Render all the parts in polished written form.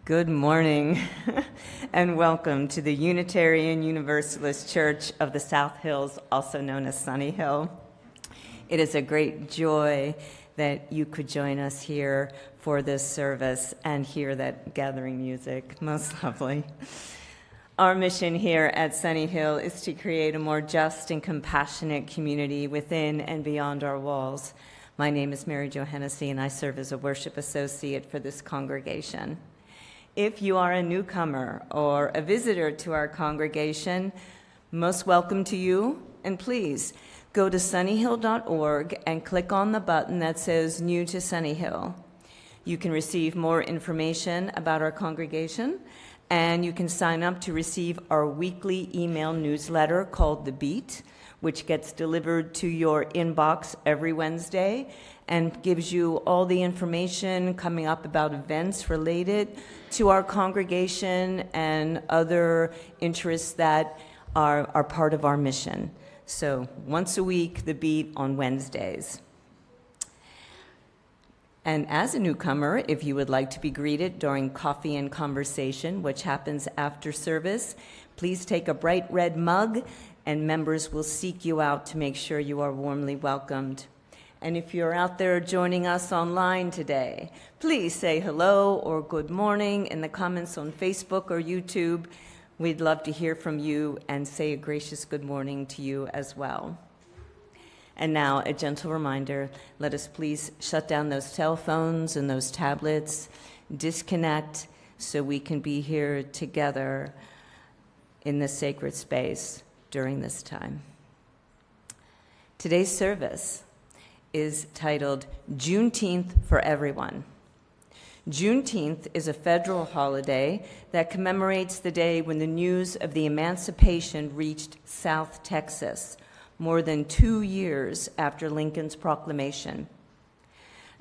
Good morning and welcome to the Unitarian Universalist Church of the South Hills, also known as Sunnyhill. It is a great joy that you could join us here for this service and hear that gathering music. Most lovely. Our mission here at Sunnyhill is to create a more just and compassionate community within and beyond our walls. My name is Mary Jo Hennessy, and I serve as a worship associate for this congregation. If you are a newcomer or a visitor to our congregation, most welcome to you, and please go to sunnyhill.org and click on the button that says New to Sunnyhill. You can receive more information about our congregation, and you can sign up to receive our weekly email newsletter called The Beat, which gets delivered to your inbox every Wednesday and gives you all the information coming up about events related to our congregation and other interests that are part of our mission. So once a week, The Beat on Wednesdays. And as a newcomer, if you would like to be greeted during coffee and conversation, which happens after service, please take a bright red mug, and members will seek you out to make sure you are warmly welcomed. And if you're out there joining us online today, please say hello or good morning in the comments on Facebook or YouTube. We'd love to hear from you and say a gracious good morning to you as well. And now, a gentle reminder, let us please shut down those cell phones and those tablets, disconnect so we can be here together in this sacred space during this time. Today's service is titled Juneteenth for Everyone. Juneteenth is a federal holiday that commemorates the day when the news of the emancipation reached South Texas, more than 2 years after Lincoln's proclamation.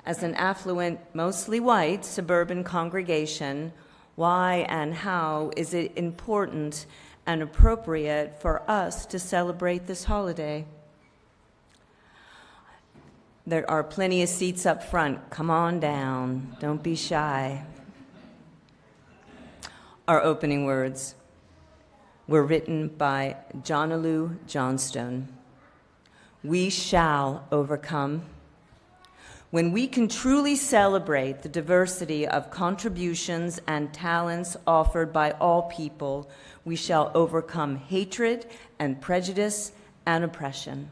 As an affluent, mostly white, suburban congregation, why and how is it important and appropriate for us to celebrate this holiday? There are plenty of seats up front. Come on down. Don't be shy. Our opening words were written by Johnalou Johnstone. We shall overcome. When we can truly celebrate the diversity of contributions and talents offered by all people, we shall overcome hatred and prejudice and oppression.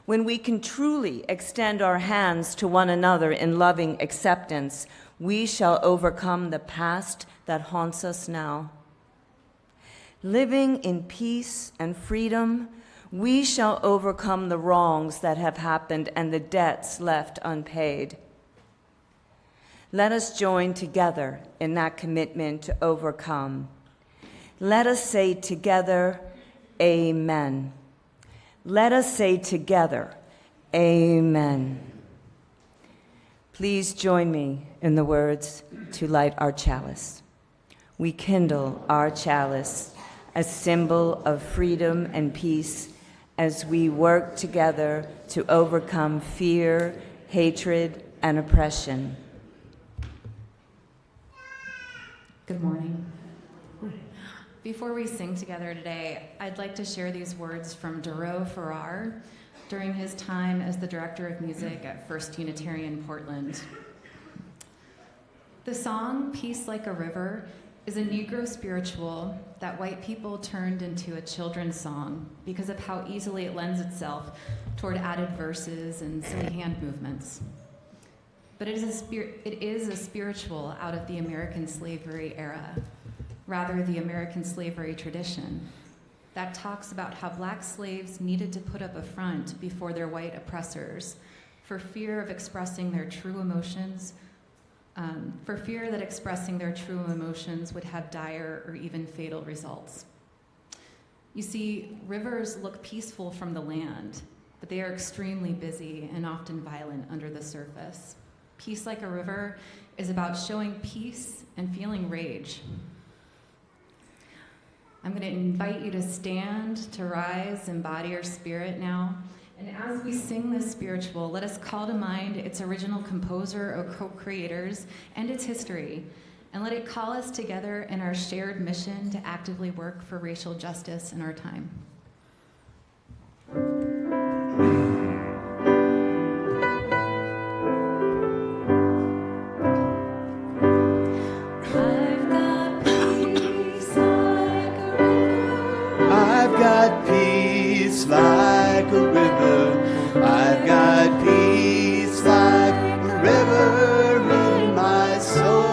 When we can truly extend our hands to one another in loving acceptance, we shall overcome the past that haunts us now. Living in peace and freedom, we shall overcome the wrongs that have happened and the debts left unpaid. Let us join together in that commitment to overcome. Let us say together, Amen. Let us say together, Amen. Please join me in the words to light our chalice. We kindle our chalice, a symbol of freedom and peace, as we work together to overcome fear, hatred, and oppression. Good morning. Before we sing together today, I'd like to share these words from Duro Farrar during his time as the director of music at First Unitarian Portland. The song, Peace Like a River, is a Negro spiritual that white people turned into a children's song because of how easily it lends itself toward added verses and silly hand movements. But it is a spiritual out of the American slavery era, rather the American slavery tradition, that talks about how black slaves needed to put up a front before their white oppressors for fear of expressing their true emotions, for fear that expressing their true emotions would have dire or even fatal results. You see, rivers look peaceful from the land, but they are extremely busy and often violent under the surface. Peace Like a River is about showing peace and feeling rage. I'm going to invite you to stand, to rise, embody your spirit now. And as we sing this spiritual, let us call to mind its original composer or co-creators and its history, and let it call us together in our shared mission to actively work for racial justice in our time. I've got peace like a river. I've got peace like a river in my soul.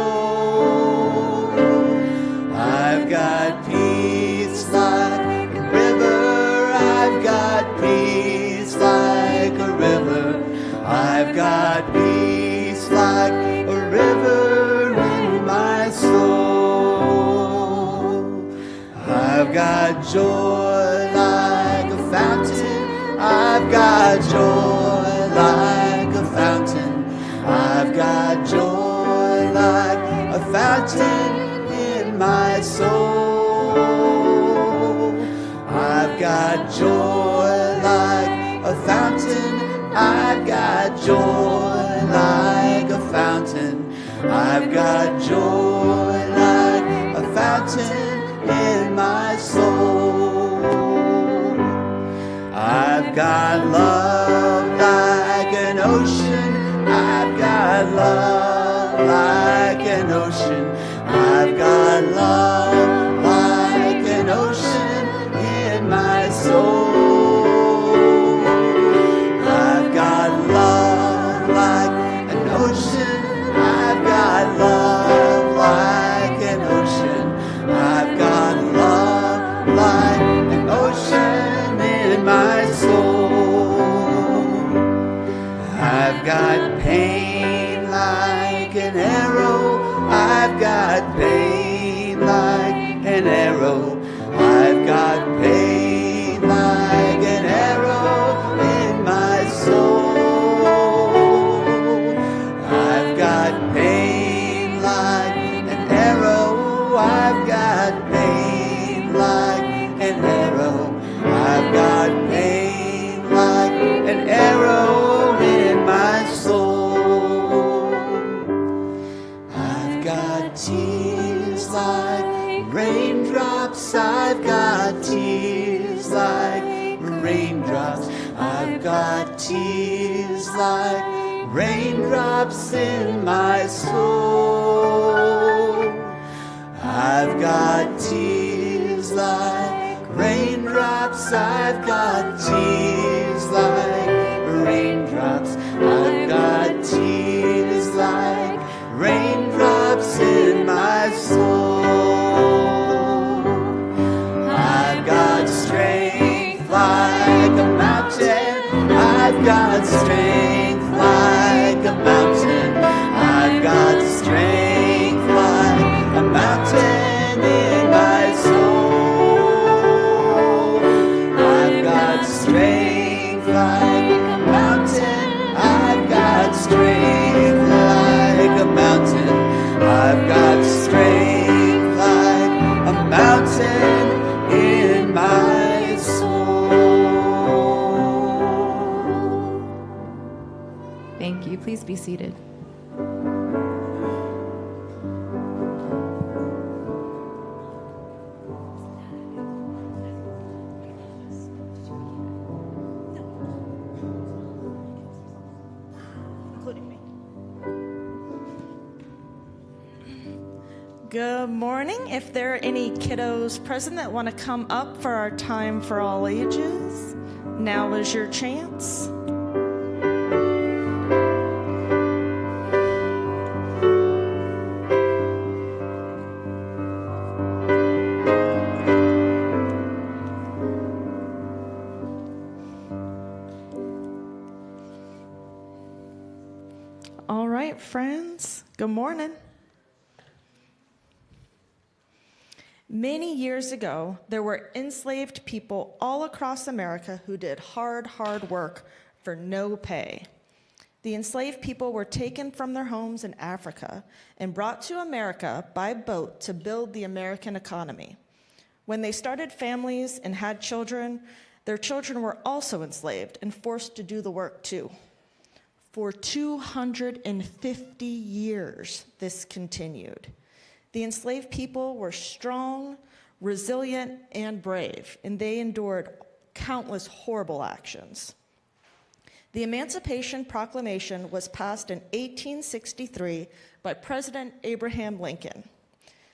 I've got peace like a river. I've got peace like a river. I've got peace like a river in my soul. I've got joy like a fountain. I've got joy like a fountain. I've got joy like a fountain in my soul. I've got joy like a fountain. I've got joy like a fountain. I've got joy like a fountain in my soul. I've got love like an ocean. I've got love like an ocean. I've got love like an ocean in my soul. I've got love like an ocean. I've got love like an ocean. I've got love like an ocean in my soul. I've got pain like an arrow. I've got pain like an arrow. I've got pain like an arrow in my soul. I've got pain like an arrow. I've got pain like an arrow. I've got pain like an arrow in my soul. I've got tears like raindrops. I've got tears like raindrops. I've got tears like raindrops in my soul. I've got tears like raindrops. I've got tears like raindrops. I've got tears like raindrops in my soul. I've got strength like a mountain. I've got strength like a mountain. I've got strength like a mountain in my soul. I've got strength like a mountain. I've got strength like a mountain. I've got strength like a mountain in my soul. Thank you. Please be seated. Good morning. If there are any kiddos present that want to come up for our time for all ages, now is your chance. All right, friends. Good morning. Many years ago, there were enslaved people all across America who did hard work for no pay. The enslaved people were taken from their homes in Africa and brought to America by boat to build the American economy. When they started families and had children, their children were also enslaved and forced to do the work too. For 250 years, this continued. The enslaved people were strong, resilient, and brave, and they endured countless horrible actions. The Emancipation Proclamation was passed in 1863 by President Abraham Lincoln.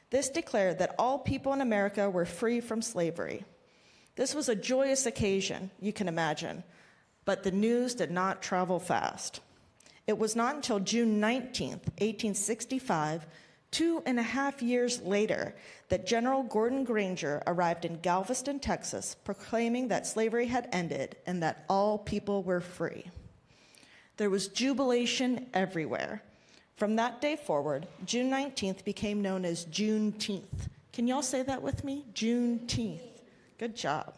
This declared that all people in America were free from slavery. This was a joyous occasion, you can imagine, but the news did not travel fast. It was not until June 19th, 1865, 2.5 years later, that General Gordon Granger arrived in Galveston, Texas, proclaiming that slavery had ended and that all people were free. There was jubilation everywhere. From that day forward, June 19th became known as Juneteenth. Can y'all say that with me? Juneteenth. Good job.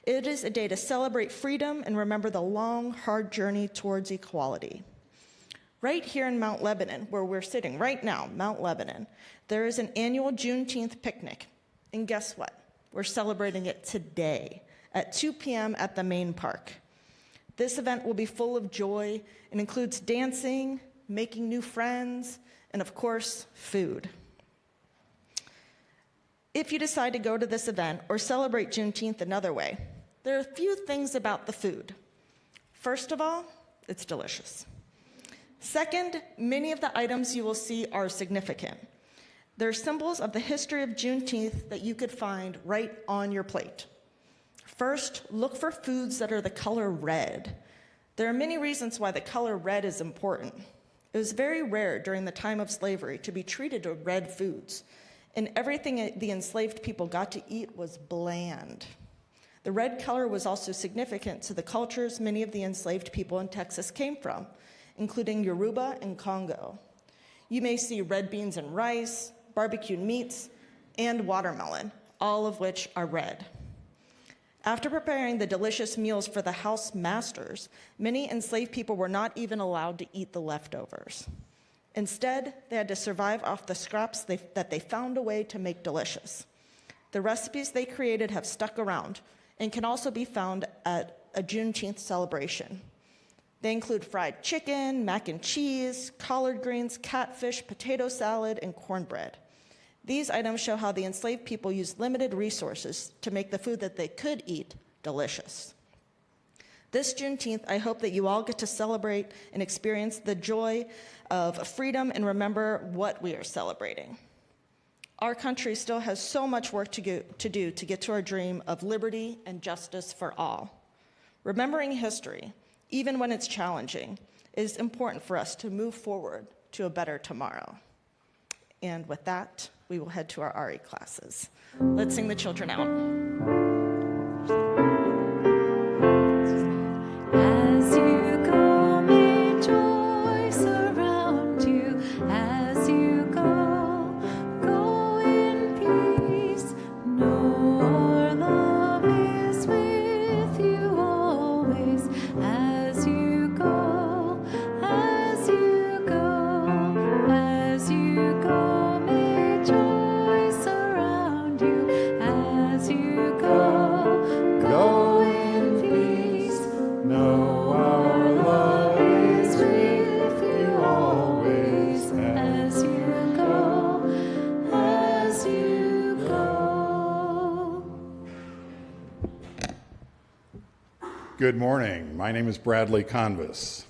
It is a day to celebrate freedom and remember the long, hard journey towards equality. Right here in Mount Lebanon, where we're sitting right now, Mount Lebanon, there is an annual Juneteenth picnic. And guess what? We're celebrating it today at 2 p.m. at the main park. This event will be full of joy and includes dancing, making new friends, and of course, food. If you decide to go to this event or celebrate Juneteenth another way, there are a few things about the food. First of all, it's delicious. Second, many of the items you will see are significant. They're symbols of the history of Juneteenth that you could find right on your plate. First, look for foods that are the color red. There are many reasons why the color red is important. It was very rare during the time of slavery to be treated to red foods, and everything the enslaved people got to eat was bland. The red color was also significant to the cultures many of the enslaved people in Texas came from, including Yoruba and Congo. You may see red beans and rice, barbecued meats, and watermelon, all of which are red. After preparing the delicious meals for the house masters, many enslaved people were not even allowed to eat the leftovers. Instead, they had to survive off the scraps that they found a way to make delicious. The recipes they created have stuck around and can also be found at a Juneteenth celebration. They include fried chicken, mac and cheese, collard greens, catfish, potato salad, and cornbread. These items show how the enslaved people used limited resources to make the food that they could eat delicious. This Juneteenth, I hope that you all get to celebrate and experience the joy of freedom and remember what we are celebrating. Our country still has so much work to do to get to our dream of liberty and justice for all. Remembering history, even when it's challenging, is important for us to move forward to a better tomorrow. And with that, we will head to our RE classes. Let's sing the children out. As you go, may joy surround you. As you go, go in peace. Know our love is with you always. As you go, as you go, as you go, may joy surround you. As you go, go in peace. Know our love is with you always. As you go, as you go. Good morning. My name is Bradley Convis.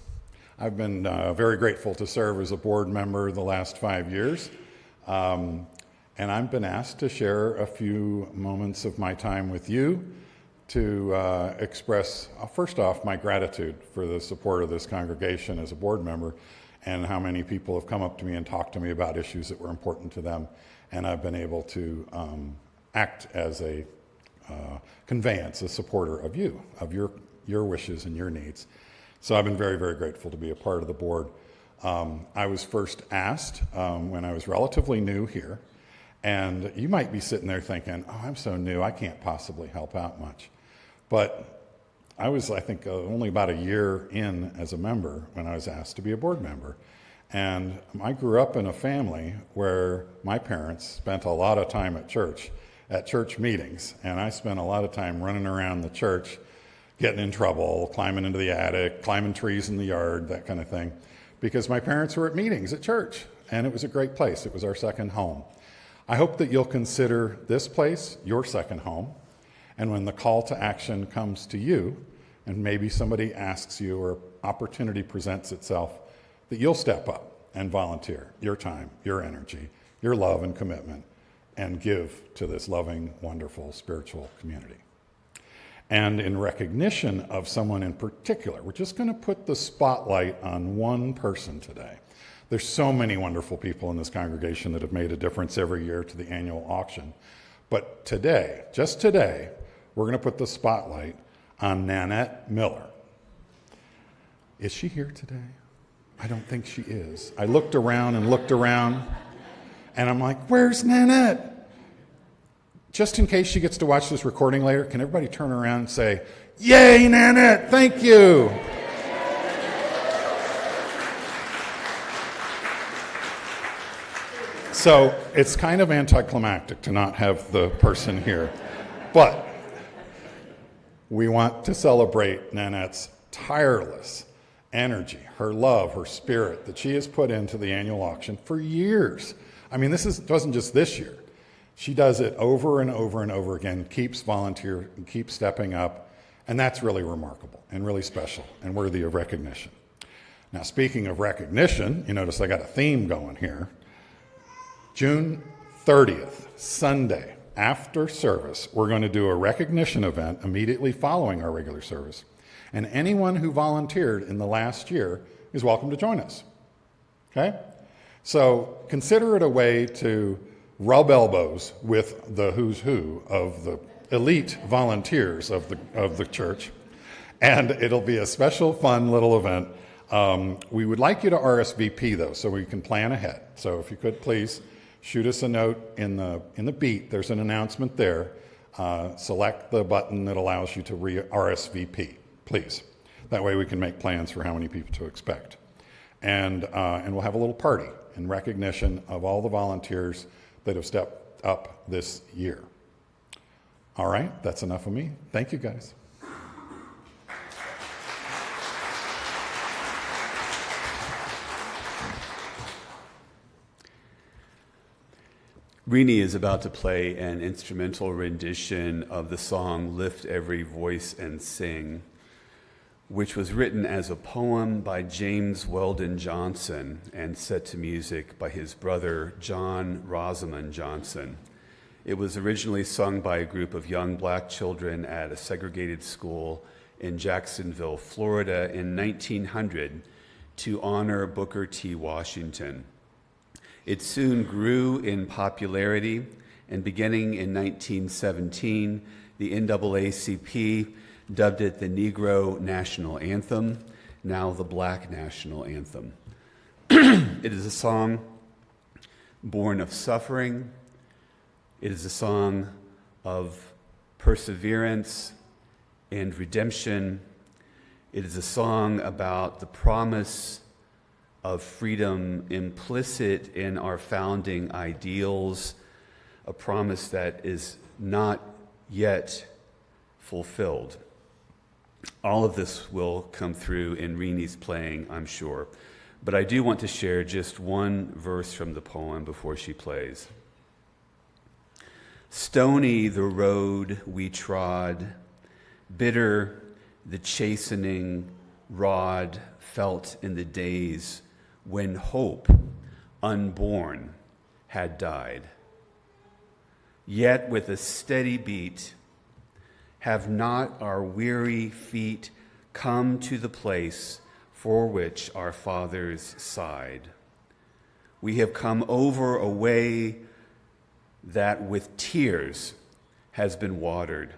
I've been very grateful to serve as a board member the last 5 years. And I've been asked to share a few moments of my time with you to express, first off, my gratitude for the support of this congregation as a board member and how many people have come up to me and talked to me about issues that were important to them. And I've been able to act as a conveyance, a supporter of you, of your wishes and your needs. So I've been very, very grateful to be a part of the board. I was first asked when I was relatively new here, and you might be sitting there thinking, oh, I'm so new, I can't possibly help out much. But I was, I think, only about a year in as a member when I was asked to be a board member. And I grew up in a family where my parents spent a lot of time at church meetings, and I spent a lot of time running around the church, getting in trouble, climbing into the attic, climbing trees in the yard, that kind of thing, because my parents were at meetings at church, and it was a great place. It was our second home. I hope that you'll consider this place your second home, and when the call to action comes to you, and maybe somebody asks you or opportunity presents itself, that you'll step up and volunteer your time, your energy, your love and commitment, and give to this loving, wonderful spiritual community. And in recognition of someone in particular, we're just going to put the spotlight on one person today. There's so many wonderful people in this congregation that have made a difference every year to the annual auction. But today, just today, we're going to put the spotlight on Nanette Miller. Is she here today? I don't think she is. I looked around, and I'm like, where's Nanette? Just in case she gets to watch this recording later, can everybody turn around and say, yay, Nanette, thank you. So it's kind of anticlimactic to not have the person here, but we want to celebrate Nanette's tireless energy, her love, her spirit that she has put into the annual auction for years. I mean, wasn't just this year. She does it over and over and over again, keeps volunteering, keeps stepping up, and that's really remarkable and really special and worthy of recognition. Now, speaking of recognition, you notice I got a theme going here. June 30th, Sunday, after service, we're going to do a recognition event immediately following our regular service. And anyone who volunteered in the last year is welcome to join us. Okay? So consider it a way to rub elbows with the who's who of the elite volunteers of the church. And it'll be a special, fun little event. We would like you to RSVP, though, so we can plan ahead. So if you could, please shoot us a note in the beat. There's an announcement there. Select the button that allows you to RSVP, please. That way we can make plans for how many people to expect. And we'll have a little party in recognition of all the volunteers that have stepped up this year. All right, that's enough of me. Thank you, guys. Rini is about to play an instrumental rendition of the song Lift Every Voice and Sing, which was written as a poem by James Weldon Johnson and set to music by his brother John Rosamond Johnson. It was originally sung by a group of young black children at a segregated school in Jacksonville, Florida in 1900 to honor Booker T. Washington. It soon grew in popularity, and beginning in 1917, the NAACP dubbed it the Negro National Anthem, now the Black National Anthem. It is a song born of suffering. It is a song of perseverance and redemption. It is a song about the promise of freedom implicit in our founding ideals, a promise that is not yet fulfilled. All of this will come through in Rini's playing, I'm sure. But I do want to share just one verse from the poem before she plays. Stony the road we trod, bitter the chastening rod felt in the days when hope, unborn, had died. Yet with a steady beat, have not our weary feet come to the place for which our fathers sighed? We have come over a way that with tears has been watered.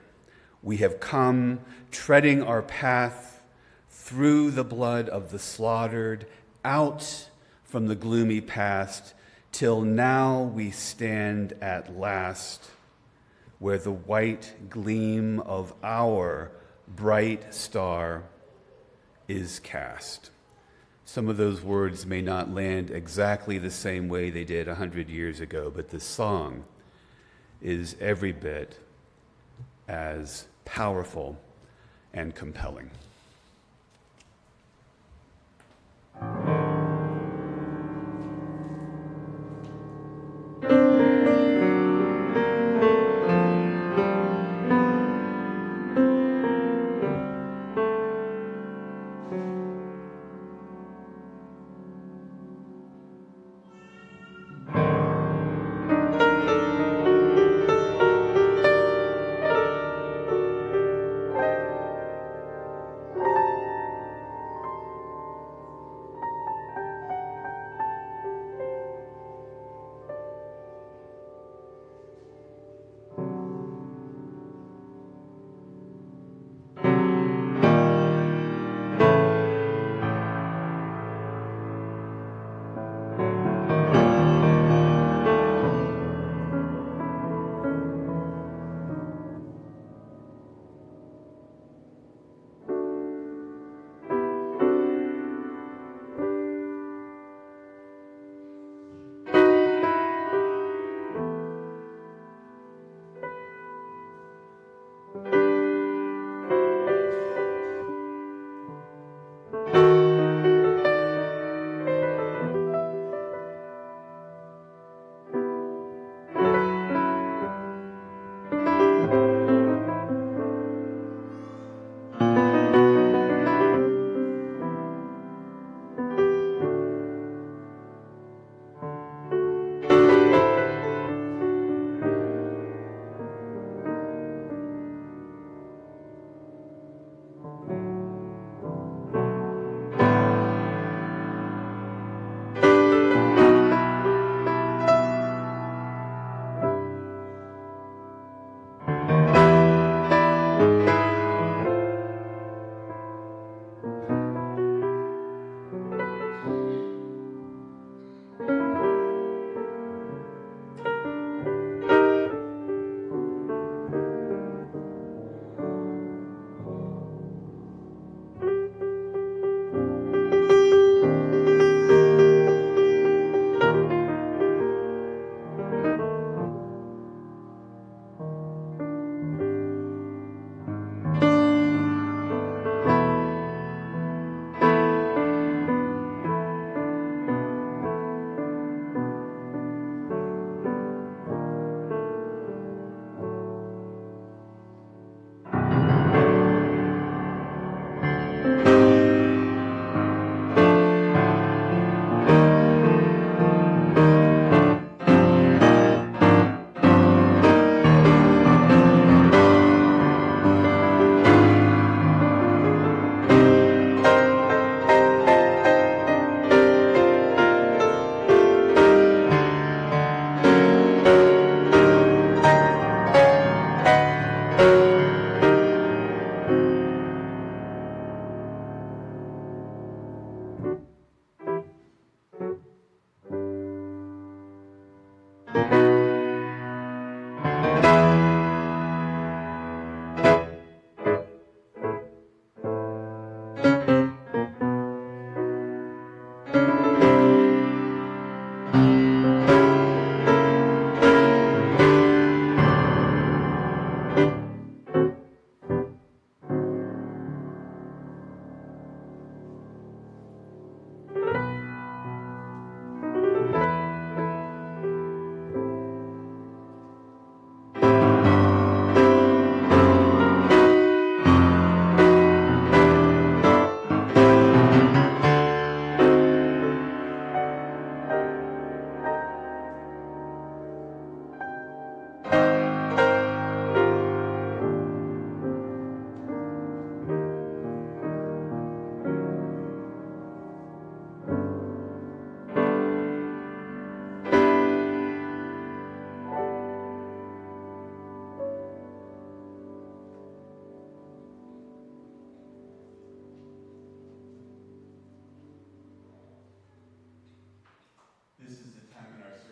We have come treading our path through the blood of the slaughtered, out from the gloomy past, till now we stand at last where the white gleam of our bright star is cast. Some of those words may not land exactly the same way they did 100 years ago, but the song is every bit as powerful and compelling.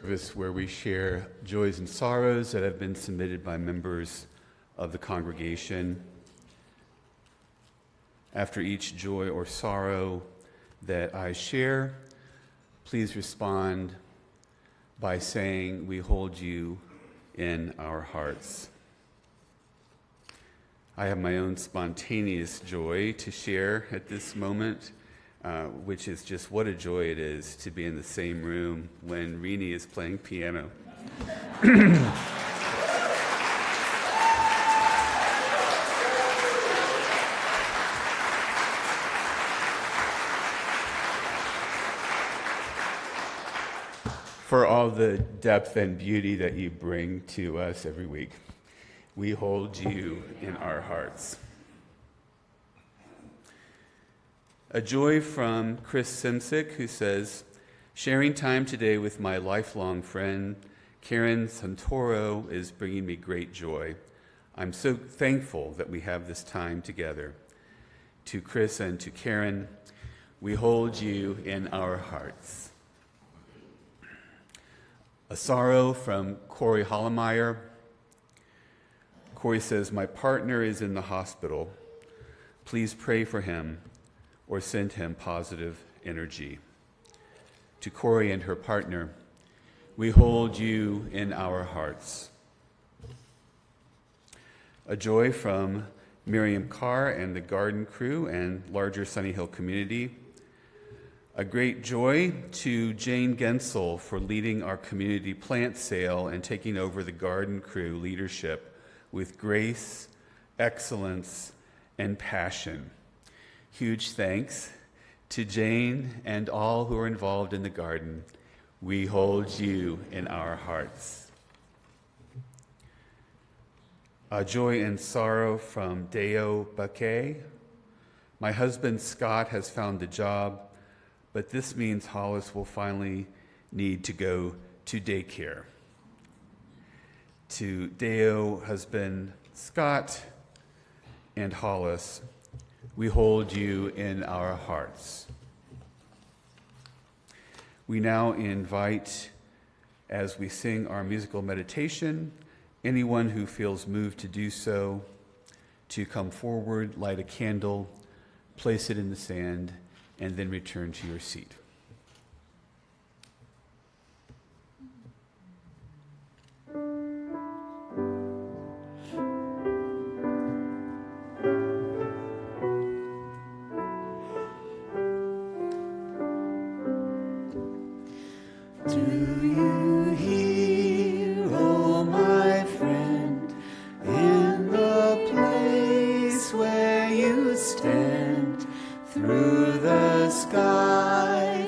service where we share joys and sorrows that have been submitted by members of the congregation. After each joy or sorrow that I share, please respond by saying, "We hold you in our hearts." I have my own spontaneous joy to share at this moment, which is just what a joy it is to be in the same room when Rini is playing piano. For all the depth and beauty that you bring to us every week. We hold you in our hearts. A joy from Chris Simsick, who says, "Sharing time today with my lifelong friend, Karen Santoro, is bringing me great joy. I'm so thankful that we have this time together. To Chris and to Karen, we hold you in our hearts." A sorrow from Corey Hollemeyer. Corey says, "My partner is in the hospital. Please pray for him or send him positive energy." To Corey and her partner, we hold you in our hearts. A joy from Miriam Carr and the garden crew and larger Sunnyhill community. A great joy to Jane Gensel for leading our community plant sale and taking over the garden crew leadership with grace, excellence, and passion. Huge thanks to Jane and all who are involved in the garden. We hold you in our hearts. A joy and sorrow from Deo Baquet. My husband Scott has found a job, but this means Hollis will finally need to go to daycare. To Deo, husband Scott, and Hollis, we hold you in our hearts. We now invite, as we sing our musical meditation, anyone who feels moved to do so, to come forward, light a candle, place it in the sand, and then return to your seat. Do you hear, oh my friend, in the place where you stand, through the sky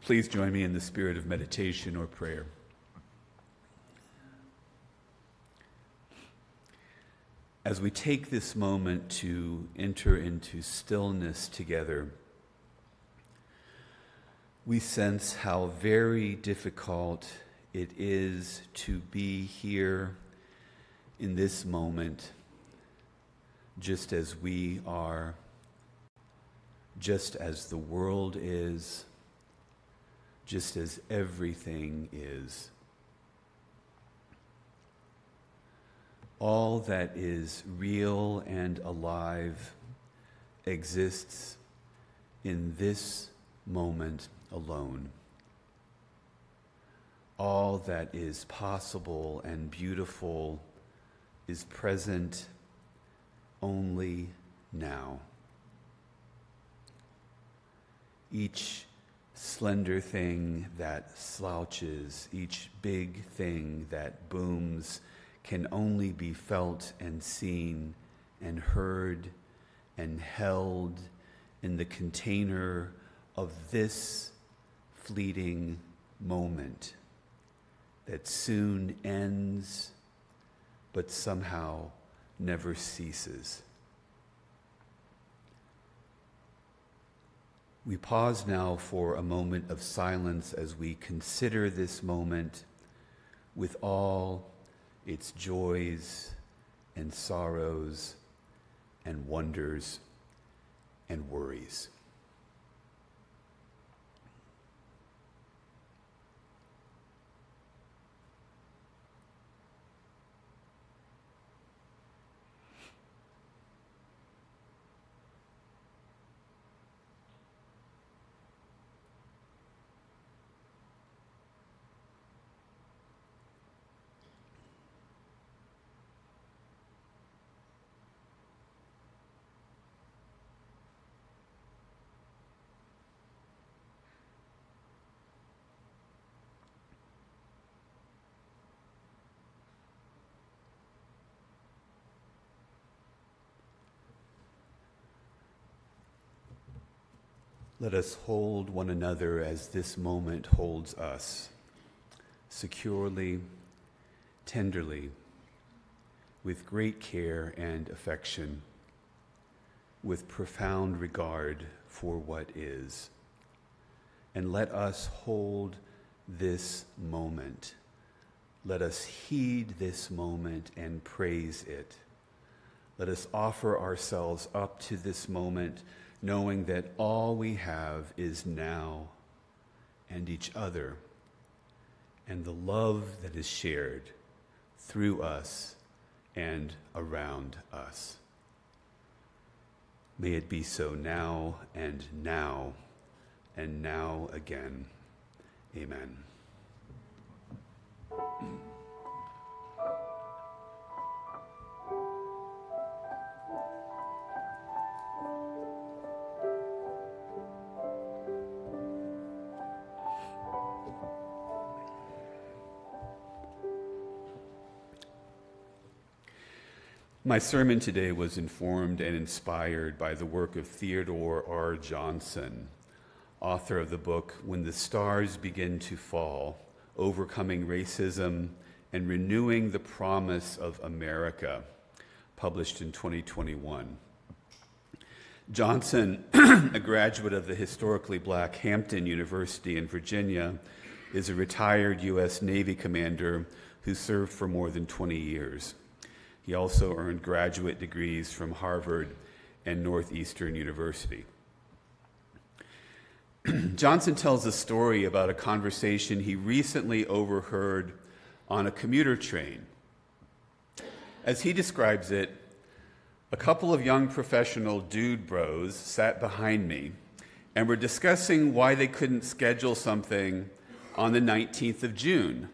Please join me in the spirit of meditation or prayer. As we take this moment to enter into stillness together, we sense how very difficult it is to be here in this moment, just as we are, just as the world is, just as everything is. All that is real and alive exists in this moment alone. All that is possible and beautiful is present only now. Each slender thing that slouches, each big thing that booms, can only be felt and seen and heard and held in the container of this fleeting moment that soon ends but somehow never ceases. We pause now for a moment of silence as we consider this moment with all its joys and sorrows and wonders and worries. Let us hold one another as this moment holds us, securely, tenderly, with great care and affection, with profound regard for what is. And let us hold this moment. Let us heed this moment and praise it. Let us offer ourselves up to this moment, knowing that all we have is now and each other and the love that is shared through us and around us. May it be so now and now and now again. Amen. My sermon today was informed and inspired by the work of Theodore R. Johnson, author of the book When the Stars Begin to Fall, Overcoming Racism and Renewing the Promise of America, published in 2021. Johnson, a graduate of the historically black Hampton University in Virginia, is a retired U.S. Navy commander who served for more than 20 years. He also earned graduate degrees from Harvard and Northeastern University. Johnson tells a story about a conversation he recently overheard on a commuter train. As he describes it, a couple of young professional dude bros sat behind me and were discussing why they couldn't schedule something on the 19th of June.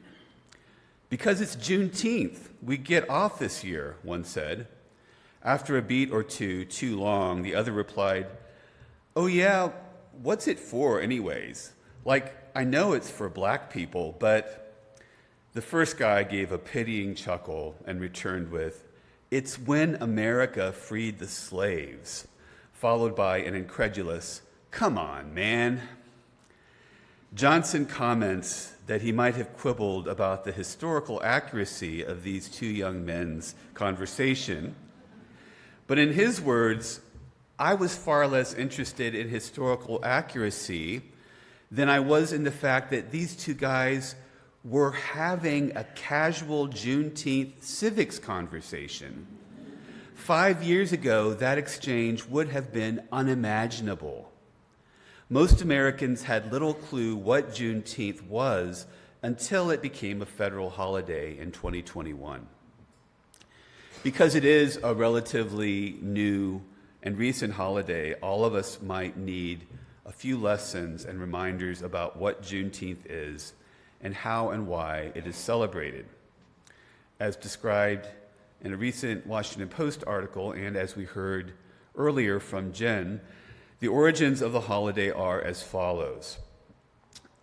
Because it's Juneteenth, we get off this year, one said. After a beat or two too long, the other replied, "Oh yeah, what's it for anyways? Like, I know it's for black people, but..." The first guy gave a pitying chuckle and returned with, "It's when America freed the slaves," followed by an incredulous, "Come on, man." Johnson comments that he might have quibbled about the historical accuracy of these two young men's conversation, but in his words, I was far less interested in historical accuracy than I was in the fact that these two guys were having a casual Juneteenth civics conversation. 5 years ago, that exchange would have been unimaginable. Most Americans had little clue what Juneteenth was until it became a federal holiday in 2021. Because it is a relatively new and recent holiday, all of us might need a few lessons and reminders about what Juneteenth is and how and why it is celebrated. As described in a recent Washington Post article, and as we heard earlier from Jen, the origins of the holiday are as follows.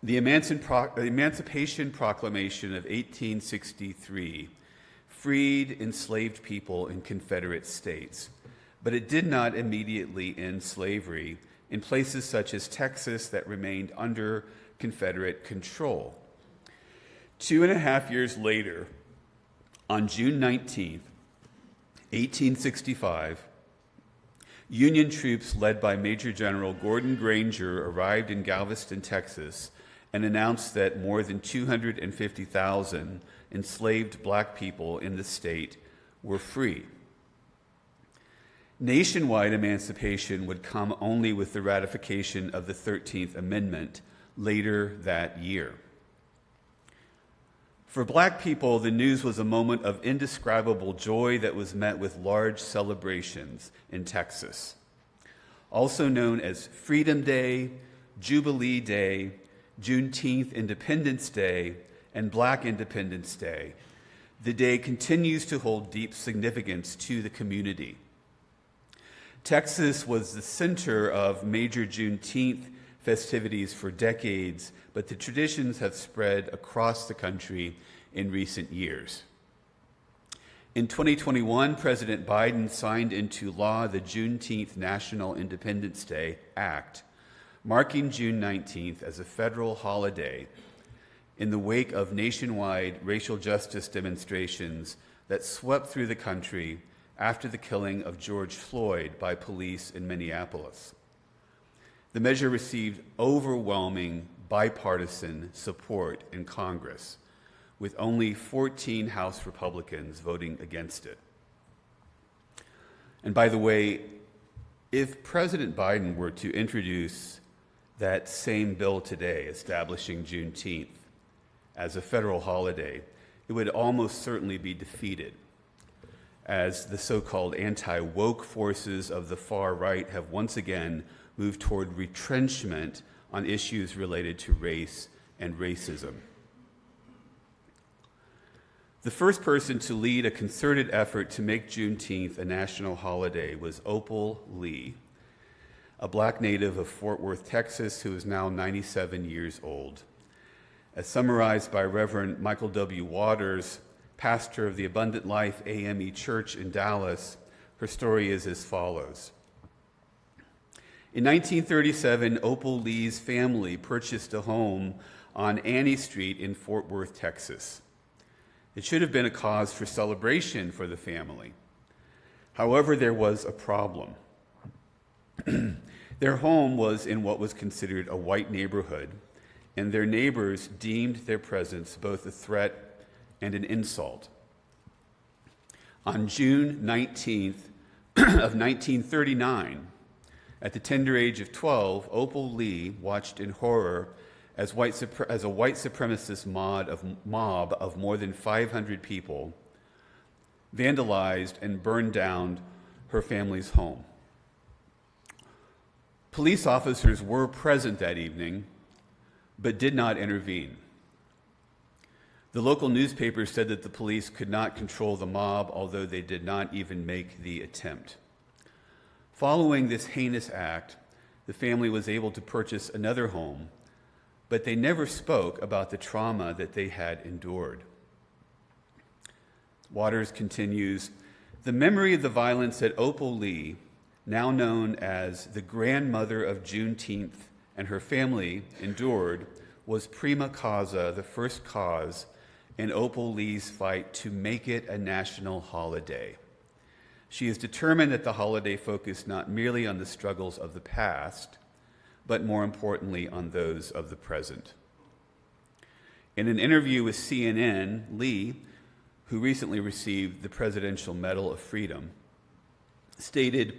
The Emancipation Proclamation of 1863 freed enslaved people in Confederate states, but it did not immediately end slavery in places such as Texas that remained under Confederate control. 2.5 years later, on June 19th, 1865, Union troops led by Major General Gordon Granger arrived in Galveston, Texas, and announced that more than 250,000 enslaved black people in the state were free. Nationwide emancipation would come only with the ratification of the 13th Amendment later that year. For black people, the news was a moment of indescribable joy that was met with large celebrations in Texas. Also known as Freedom Day, Jubilee Day, Juneteenth Independence Day, and Black Independence Day, the day continues to hold deep significance to the community. Texas was the center of major Juneteenth festivities for decades, but the traditions have spread across the country in recent years. In 2021, President Biden signed into law the Juneteenth National Independence Day Act, marking June 19th as a federal holiday in the wake of nationwide racial justice demonstrations that swept through the country after the killing of George Floyd by police in Minneapolis. The measure received overwhelming bipartisan support in Congress, with only 14 House Republicans voting against it. And by the way, if President Biden were to introduce that same bill today, establishing Juneteenth as a federal holiday, it would almost certainly be defeated, as the so-called anti-woke forces of the far right have once again moved toward retrenchment on issues related to race and racism. The first person to lead a concerted effort to make Juneteenth a national holiday was Opal Lee, a black native of Fort Worth, Texas, who is now 97 years old. As summarized by Reverend Michael W. Waters, pastor of the Abundant Life AME Church in Dallas, her story is as follows. In 1937, Opal Lee's family purchased a home on Annie Street in Fort Worth, Texas. It should have been a cause for celebration for the family. However, there was a problem. Their home was in what was considered a white neighborhood, and their neighbors deemed their presence both a threat and an insult. On June 19th of 1939, at the tender age of 12, Opal Lee watched in horror as a white supremacist mob of more than 500 people vandalized and burned down her family's home. Police officers were present that evening, but did not intervene. The local newspaper said that the police could not control the mob, although they did not even make the attempt. Following this heinous act, the family was able to purchase another home, but they never spoke about the trauma that they had endured. Waters continues, the memory of the violence that Opal Lee, now known as the grandmother of Juneteenth, and her family endured was prima causa, the first cause, in Opal Lee's fight to make it a national holiday. She is determined that the holiday focus not merely on the struggles of the past, but more importantly on those of the present. In an interview with CNN, Lee, who recently received the Presidential Medal of Freedom, stated,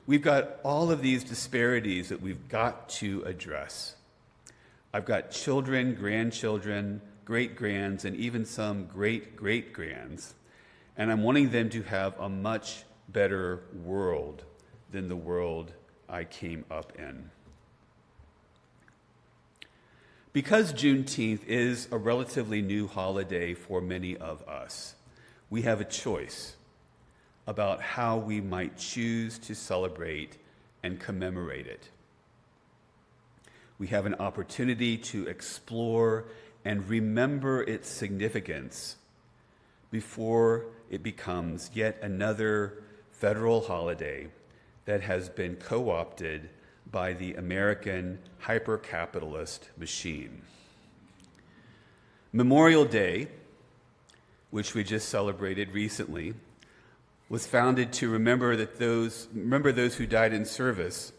"We've got all of these disparities that we've got to address. I've got children, grandchildren, great-grands, and even some great-great-grands, and I'm wanting them to have a much better world than the world I came up in." Because Juneteenth is a relatively new holiday for many of us, we have a choice about how we might choose to celebrate and commemorate it. We have an opportunity to explore and remember its significance before it becomes yet another federal holiday that has been co-opted by the American hyper-capitalist machine. Memorial Day, which we just celebrated recently, was founded to remember those who died in service,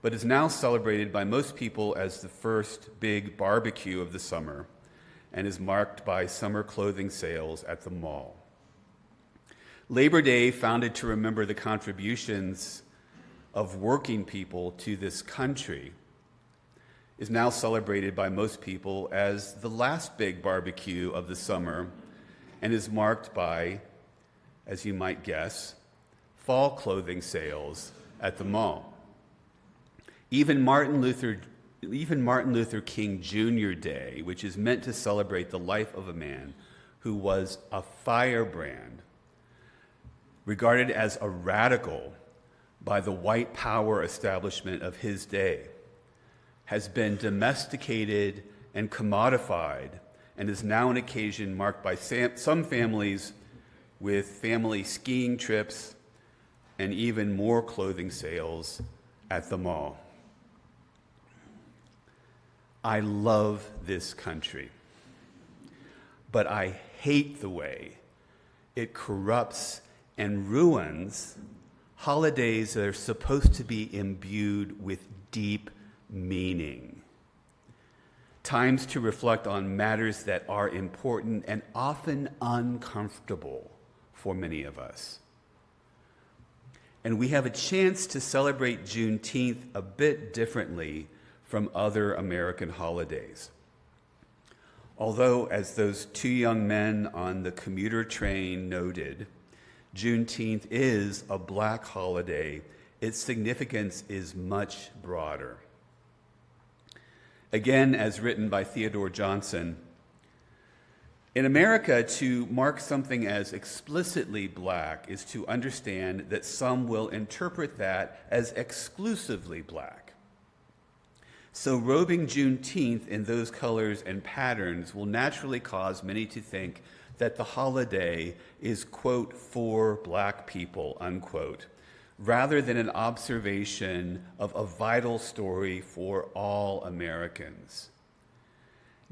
but is now celebrated by most people as the first big barbecue of the summer and is marked by summer clothing sales at the mall. Labor Day, founded to remember the contributions of working people to this country, is now celebrated by most people as the last big barbecue of the summer and is marked by, as you might guess, fall clothing sales at the mall. Even Martin Luther King Jr. Day, which is meant to celebrate the life of a man who was a firebrand, regarded as a radical by the white power establishment of his day, has been domesticated and commodified and is now an occasion marked by some families with family skiing trips and even more clothing sales at the mall. I love this country, but I hate the way it corrupts and ruins holidays that are supposed to be imbued with deep meaning. Times to reflect on matters that are important and often uncomfortable for many of us. And we have a chance to celebrate Juneteenth a bit differently from other American holidays. Although, as those two young men on the commuter train noted, Juneteenth is a Black holiday, its significance is much broader. Again, as written by Theodore Johnson, in America, to mark something as explicitly Black is to understand that some will interpret that as exclusively Black. So robing Juneteenth in those colors and patterns will naturally cause many to think that the holiday is, quote, for Black people, unquote, rather than an observation of a vital story for all Americans.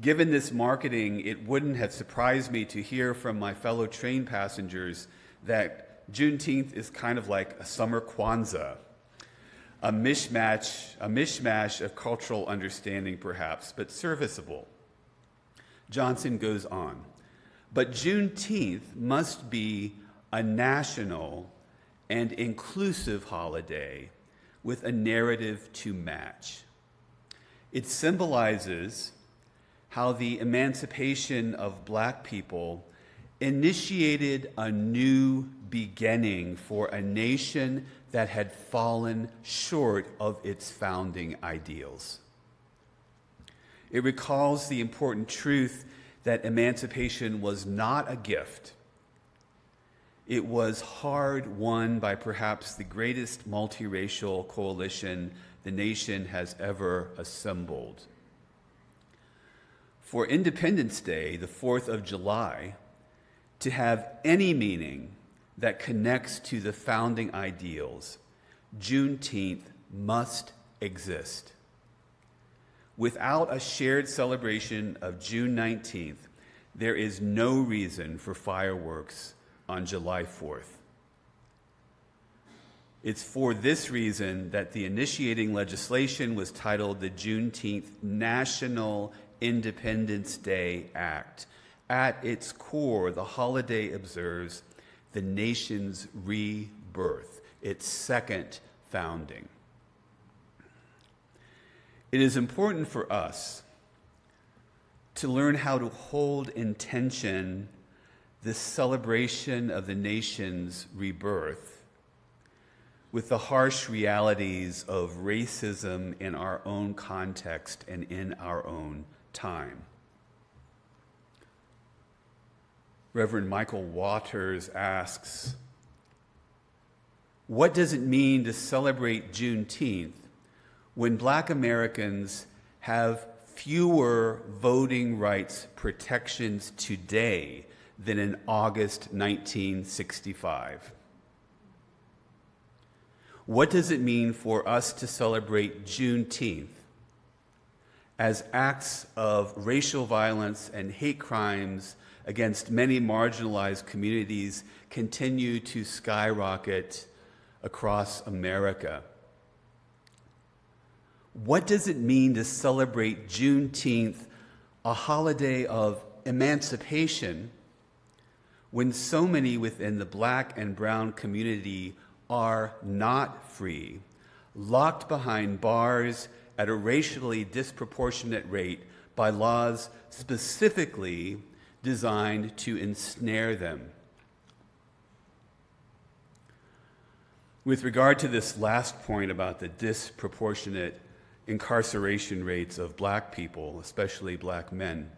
Given this marketing, it wouldn't have surprised me to hear from my fellow train passengers that Juneteenth is kind of like a summer Kwanzaa, a mishmash of cultural understanding perhaps, but serviceable. Johnson goes on, but Juneteenth must be a national and inclusive holiday with a narrative to match. It symbolizes how the emancipation of Black people initiated a new beginning for a nation that had fallen short of its founding ideals. It recalls the important truth that emancipation was not a gift. It was hard won by perhaps the greatest multiracial coalition the nation has ever assembled. For Independence Day, the 4th of July, to have any meaning that connects to the founding ideals, Juneteenth must exist. Without a shared celebration of June 19th, there is no reason for fireworks on July 4th. It's for this reason that the initiating legislation was titled the Juneteenth National Independence Day Act. At its core, the holiday observes the nation's rebirth, its second founding. It is important for us to learn how to hold in tension this celebration of the nation's rebirth with the harsh realities of racism in our own context and in our own time. Reverend Michael Waters asks, what does it mean to celebrate Juneteenth when Black Americans have fewer voting rights protections today than in August 1965? What does it mean for us to celebrate Juneteenth as acts of racial violence and hate crimes against many marginalized communities continue to skyrocket across America? What does it mean to celebrate Juneteenth, a holiday of emancipation, when so many within the Black and brown community are not free, locked behind bars at a racially disproportionate rate by laws specifically designed to ensnare them? With regard to this last point about the disproportionate incarceration rates of Black people, especially Black men,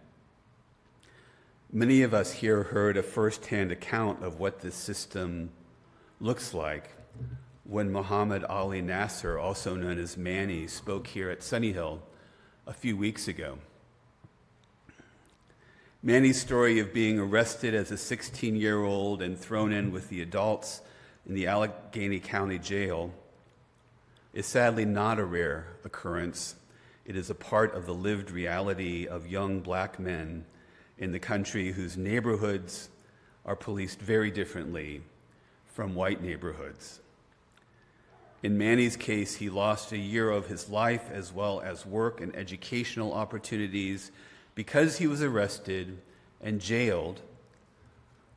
many of us here heard a firsthand account of what this system looks like when Muhammad Ali Nasser, also known as Manny, spoke here at Sunnyhill a few weeks ago. Manny's story of being arrested as a 16-year-old and thrown in with the adults in the Allegheny County Jail is sadly not a rare occurrence. It is a part of the lived reality of young Black men in the country whose neighborhoods are policed very differently from white neighborhoods. In Manny's case, he lost a year of his life as well as work and educational opportunities because he was arrested and jailed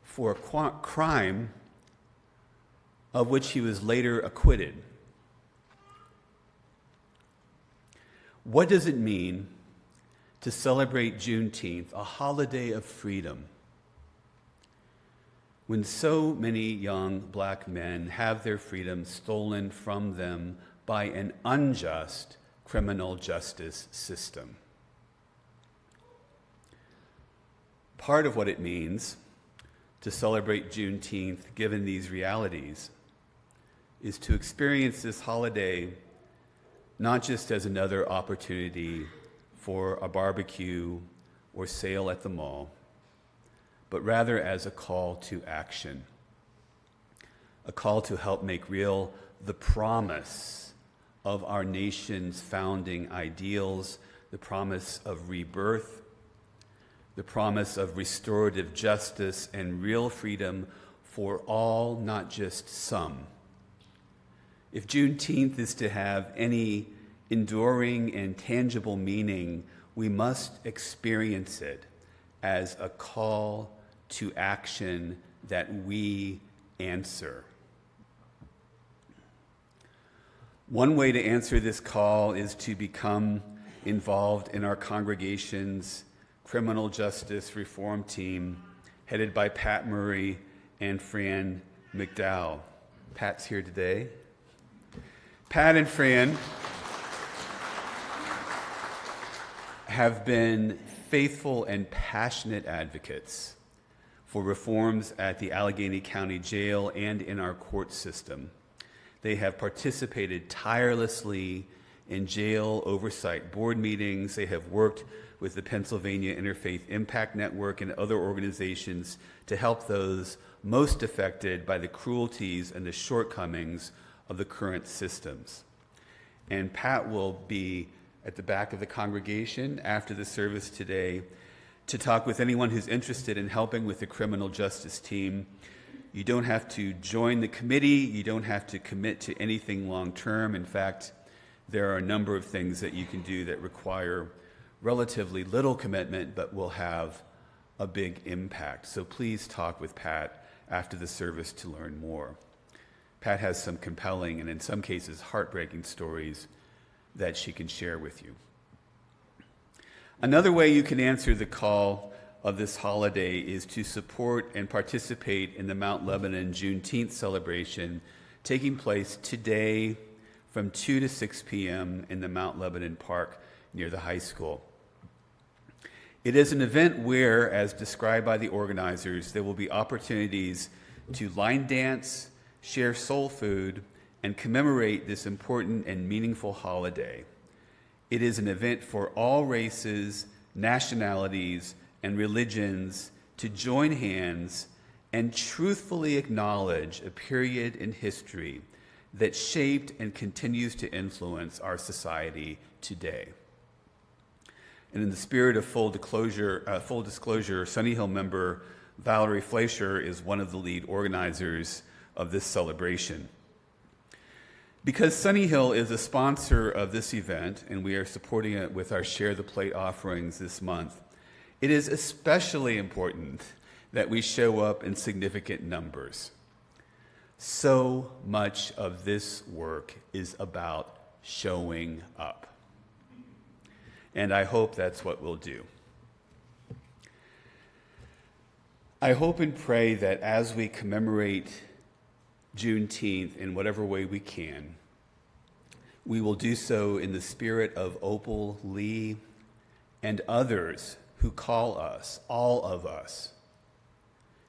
for a crime of which he was later acquitted. What does it mean to celebrate Juneteenth, a holiday of freedom, when so many young Black men have their freedom stolen from them by an unjust criminal justice system? Part of what it means to celebrate Juneteenth, given these realities, is to experience this holiday not just as another opportunity for a barbecue or sale at the mall, but rather as a call to action, a call to help make real the promise of our nation's founding ideals, the promise of rebirth, the promise of restorative justice and real freedom for all, not just some. If Juneteenth is to have any enduring and tangible meaning, we must experience it as a call to action that we answer. One way to answer this call is to become involved in our congregation's criminal justice reform team, headed by Pat Murray and Fran McDowell. Pat's here today. Pat and Fran have been faithful and passionate advocates for reforms at the Allegheny County Jail and in our court system. They have participated tirelessly in jail oversight board meetings. They have worked with the Pennsylvania Interfaith Impact Network and other organizations to help those most affected by the cruelties and the shortcomings of the current systems. And Pat will be at the back of the congregation after the service today to talk with anyone who's interested in helping with the criminal justice team. You don't have to join the committee. You don't have to commit to anything long term. In fact, there are a number of things that you can do that require relatively little commitment but will have a big impact. So please talk with Pat after the service to learn more. Pat has some compelling and in some cases heartbreaking stories that she can share with you. Another way you can answer the call of this holiday is to support and participate in the Mount Lebanon Juneteenth celebration taking place today from 2 to 6 p.m. in the Mount Lebanon Park near the high school. It is an event where, as described by the organizers, there will be opportunities to line dance, share soul food, and commemorate this important and meaningful holiday. It is an event for all races, nationalities, and religions to join hands and truthfully acknowledge a period in history that shaped and continues to influence our society today. And in the spirit of full disclosure, Sunnyhill member Valerie Fleischer is one of the lead organizers of this celebration. Because Sunnyhill is a sponsor of this event, and we are supporting it with our Share the Plate offerings this month, it is especially important that we show up in significant numbers. So much of this work is about showing up. And I hope that's what we'll do. I hope and pray that as we commemorate Juneteenth in whatever way we can, we will do so in the spirit of Opal Lee and others who call us, all of us,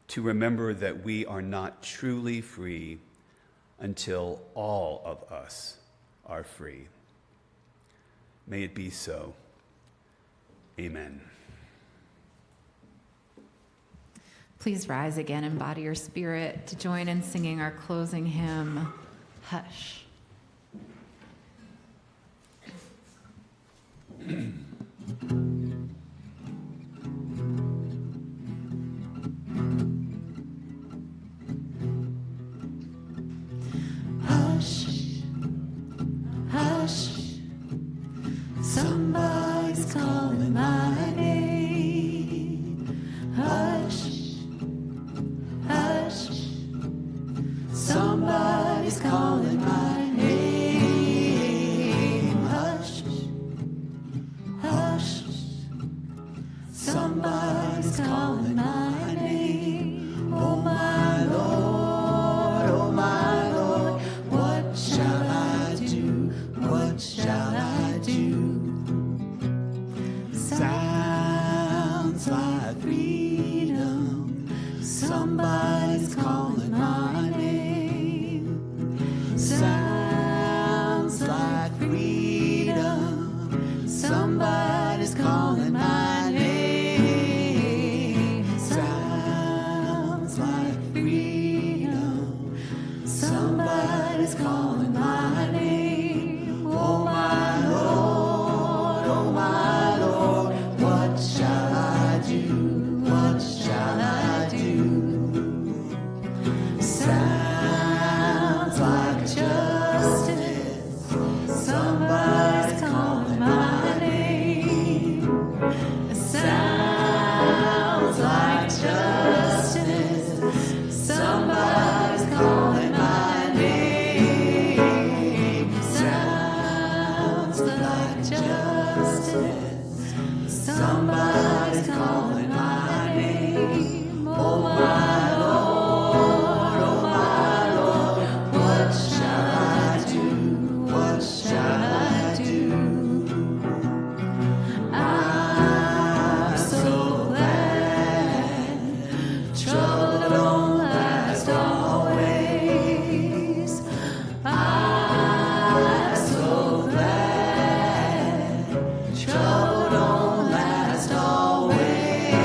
to remember that we are not truly free until all of us are free. May it be so. Amen. Please rise again and body your spirit to join in singing our closing hymn, Hush. Hush, hush, somebody's calling my name. Hush, hush, somebody's calling my name. Hush, hush, somebody's calling my name. Oh my Lord, oh my Lord, what shall I do? What shall I do? Sounds like freedom. Somebody's calling my name. Sounds like freedom. Somebody's calling my name. Sounds like freedom. Somebody's calling my name. Oh my Lord, oh my Lord, what shall I do? What shall I do? Sounds like justice. Somebody's calling my name. Sounds like justice. Somebody's calling my name. Sounds like justice. Somebody's calling my name. Oh my Lord, oh my Lord, what shall I do? What shall I do? I'm so glad trouble don't last always. I'm so glad trouble don't last always.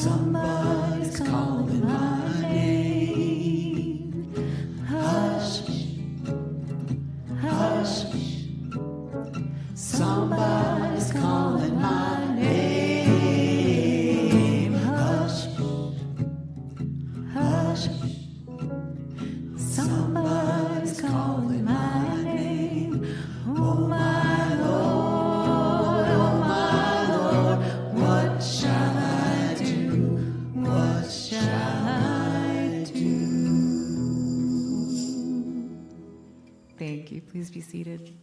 Somebody's calling my name. Hush, hush. Somebody's calling my name. Hush, hush. Somebody's calling my name. Oh my Lord, oh my Lord, what shall I do? What shall I do? Thank you. Please be seated.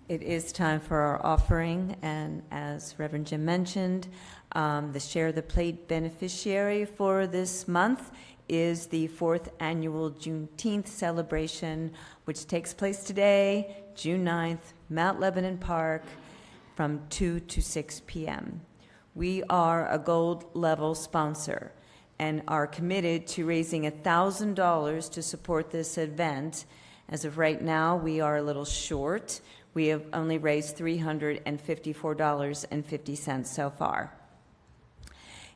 It is time for our offering, and as Reverend Jim mentioned, the Share the Plate beneficiary for this month is the 4th annual Juneteenth celebration, which takes place today, June 9th, Mount Lebanon Park, from 2 to 6 p.m. We are a gold level sponsor and are committed to raising $1,000 to support this event. As of right now, we are a little short. We have only raised $354.50 so far.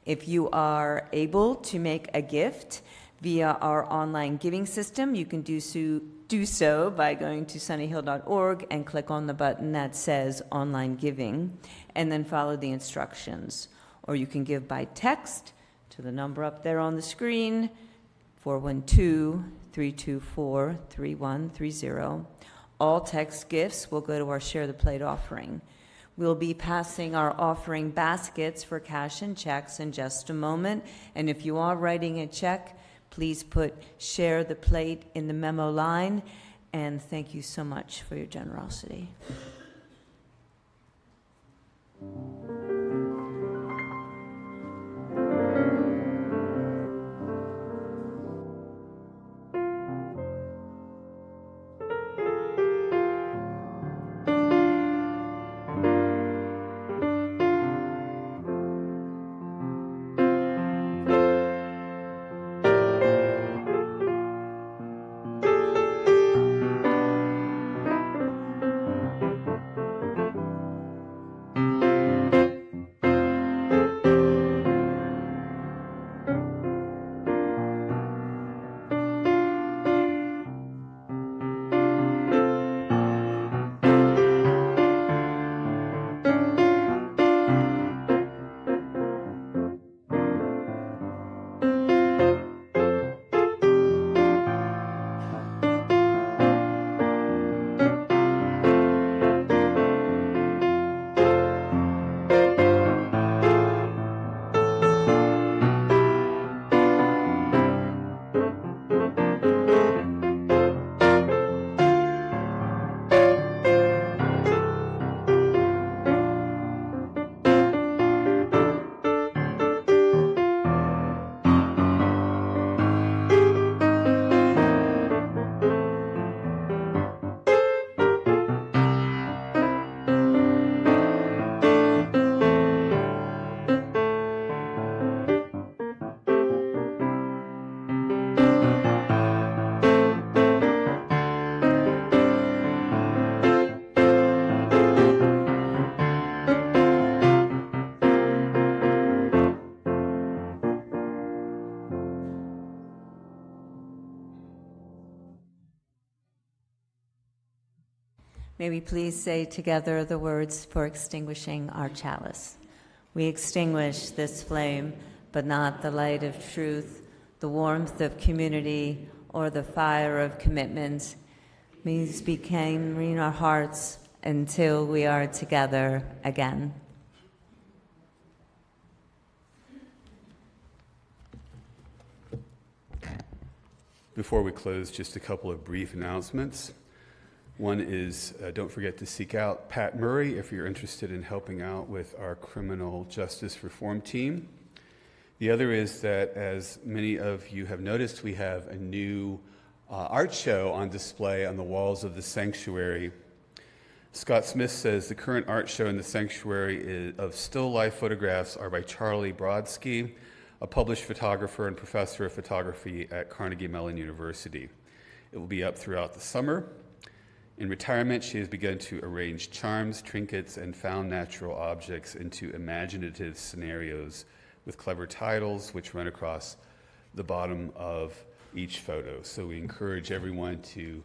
If you are able to make a gift via our online giving system, you can do so by going to sunnyhill.org and click on the button that says Online Giving, and then follow the instructions. Or you can give by text to the number up there on the screen, 412-324-3130. All text gifts will go to our Share the Plate offering. We'll be passing our offering baskets for cash and checks in just a moment. And if you are writing a check, please put Share the Plate in the memo line. And thank you so much for your generosity. May we please say together the words for extinguishing our chalice. We extinguish this flame, but not the light of truth, the warmth of community, or the fire of commitment. May these be kindling in our hearts until we are together again. Before we close, just a couple of brief announcements. One is, don't forget to seek out Pat Murray if you're interested in helping out with our criminal justice reform team. The other is that, as many of you have noticed, we have a new art show on display on the walls of the sanctuary. Scott Smith says the current art show in the sanctuary of still life photographs are by Charlie Brodsky, a published photographer and professor of photography at Carnegie Mellon University. It will be up throughout the summer. In retirement, she has begun to arrange charms, trinkets, and found natural objects into imaginative scenarios with clever titles which run across the bottom of each photo. So we encourage everyone to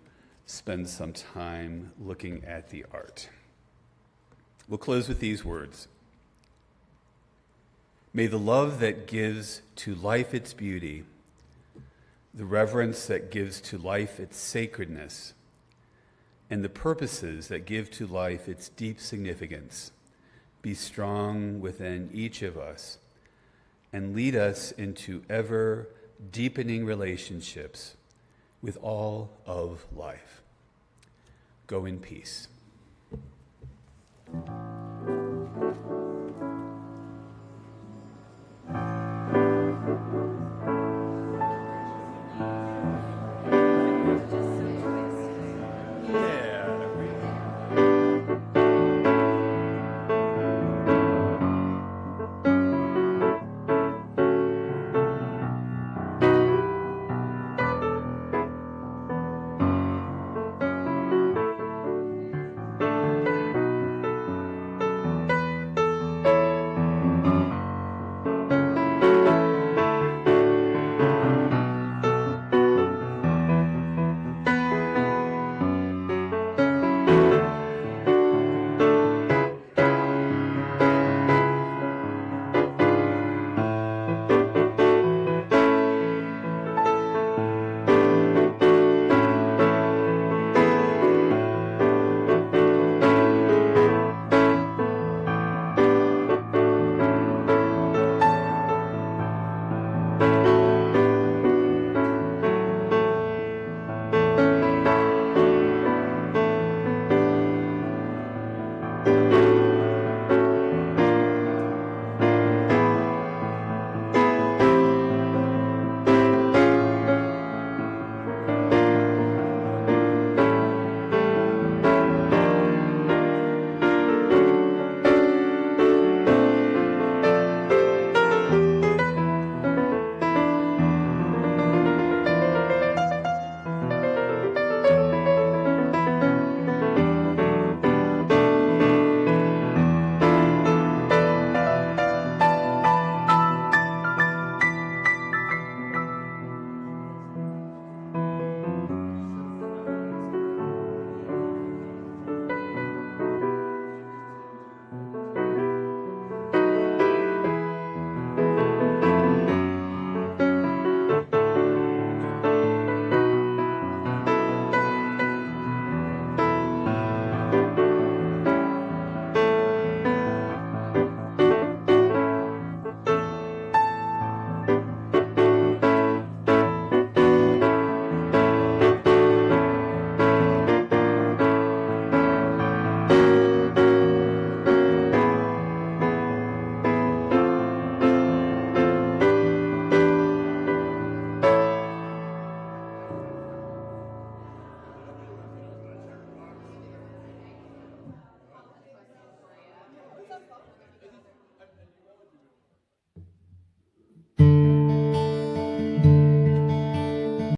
spend some time looking at the art. We'll close with these words. May the love that gives to life its beauty, the reverence that gives to life its sacredness, and the purposes that give to life its deep significance be strong within each of us and lead us into ever deepening relationships with all of life. Go in peace.